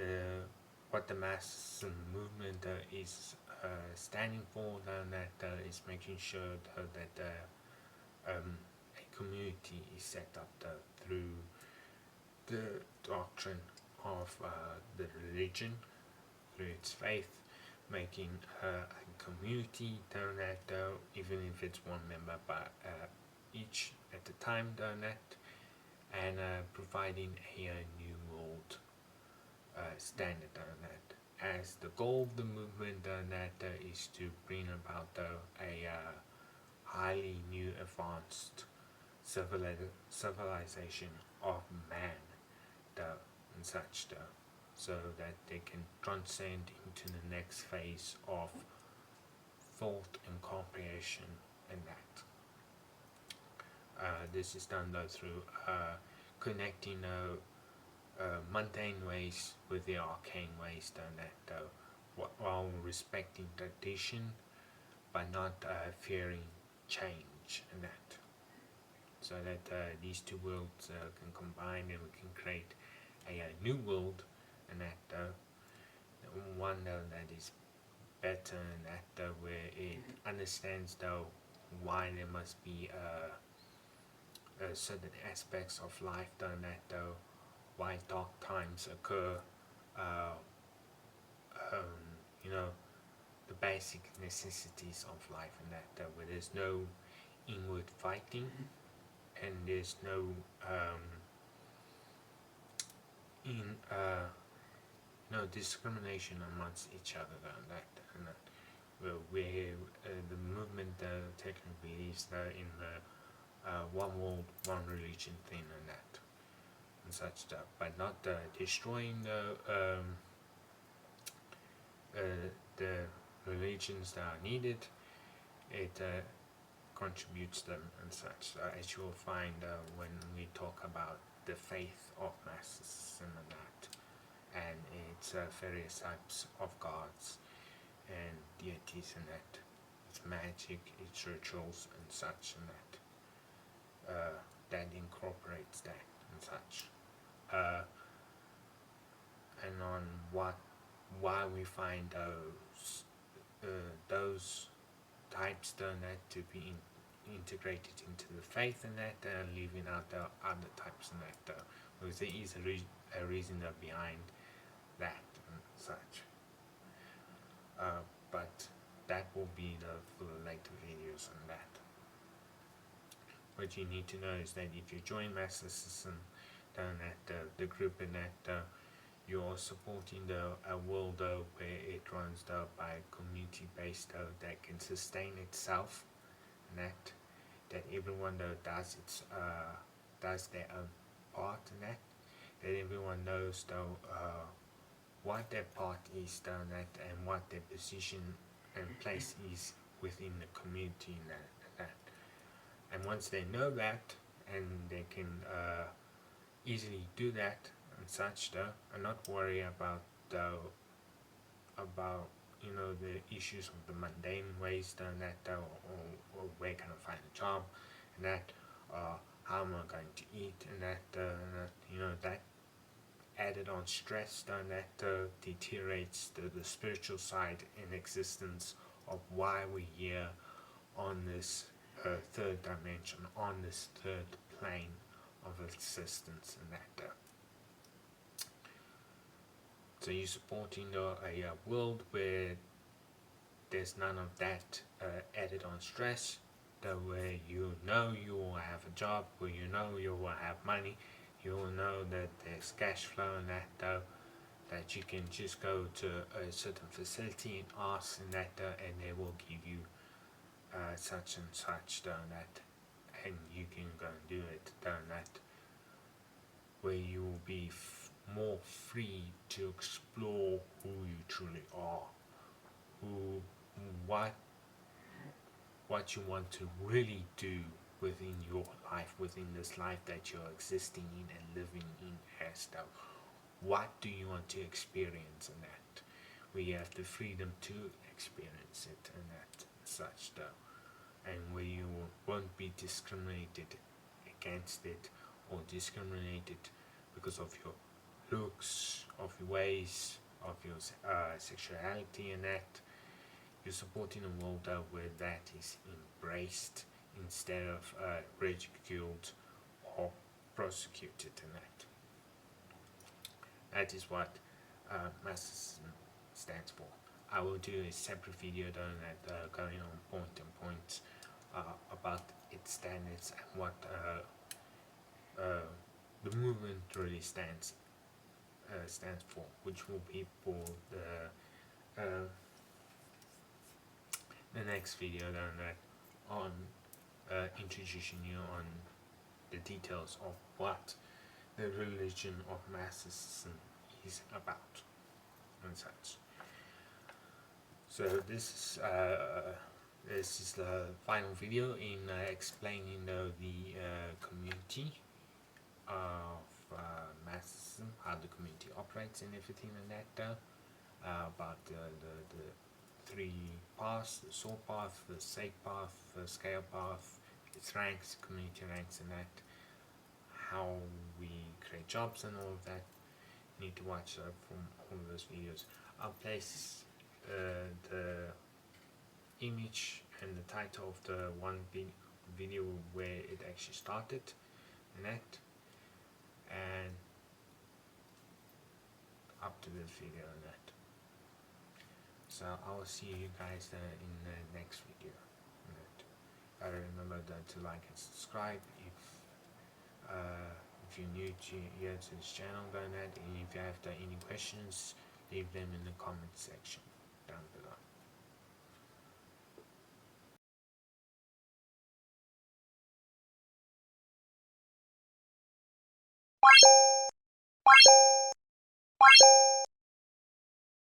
the what the mass movement is standing for, that is making sure that a community is set up through the doctrine of the religion, through its faith, making a community that even if it's one member, but each at a time that, and providing a new world standard that. As the goal of the movement that is to bring about a highly new advanced civilization of man and such so that they can transcend into the next phase of thought and comprehension and that. This is done though through connecting mundane ways with the arcane ways that while respecting tradition but not fearing change and that. So that these two worlds can combine and we can create a new world, and that one that is better and that where it understands though why there must be certain aspects of life done that why dark times occur, uh, you know, the basic necessities of life and that where there's no inward fighting and there's no no discrimination amongst each other and that where the movement technically believes in the one world, one religion thing and that and such stuff, but not destroying the religions that are needed. It contributes them and such, as you will find when we talk about the faith of masses and that, and its various types of gods and deities and that, its magic, its rituals and such and that, that incorporates that and such, and on why we find those types done that to be integrated into the faith and that, leaving out the other types and that, because there is a reason behind that and such. But that will be for the later videos on that. What you need to know is that if you join Masticism, then at the group in that you're supporting a world where it runs by community based that can sustain itself, and that everyone does their own part in that everyone knows what their part is done and what their position and place is within the community in that. And once they know that and they can easily do that and such and not worry about the issues of the mundane ways done that or where can I find a job and that how am I going to eat and that that added on stress done that deteriorates the spiritual side in existence of why we're here on this third dimension, on this third plane of existence and that. So you're supporting a world where there's none of that added on stress, where you know you will have a job, where you know you will have money, you will know that there's cash flow and that you can just go to a certain facility and ask and and they will give you such and such that, and you can go and do it that, where you will be more free to explore who you truly are, what you want to really do within your life, within this life that you're existing in and living in as though. What do you want to experience in that? Where you have the freedom to experience it and that such though. And where you won't be discriminated against it or discriminated because of your looks, of ways of your sexuality, and that you're supporting a world where that is embraced instead of ridiculed or prosecuted, and that is what Marxism stands for. I will do a separate video on that, going on point and points about its standards and what the movement really stands for, which will be for the next video on that, on introducing you on the details of what the religion of Marxism is about and such. So this is the final video in explaining the community of Marxism, how the community operates and everything and that, about the three paths: the soul path, the sake path, the scale path, its ranks, community ranks, and that, how we create jobs and all of that. You need to watch from all of those videos. I'll place the image and the title of the one video where it actually started and that, and up to this video and that. So I will see you guys in the next video. Remember to like and subscribe if you're new here to this channel, and if you have any questions, leave them in the comment section down below.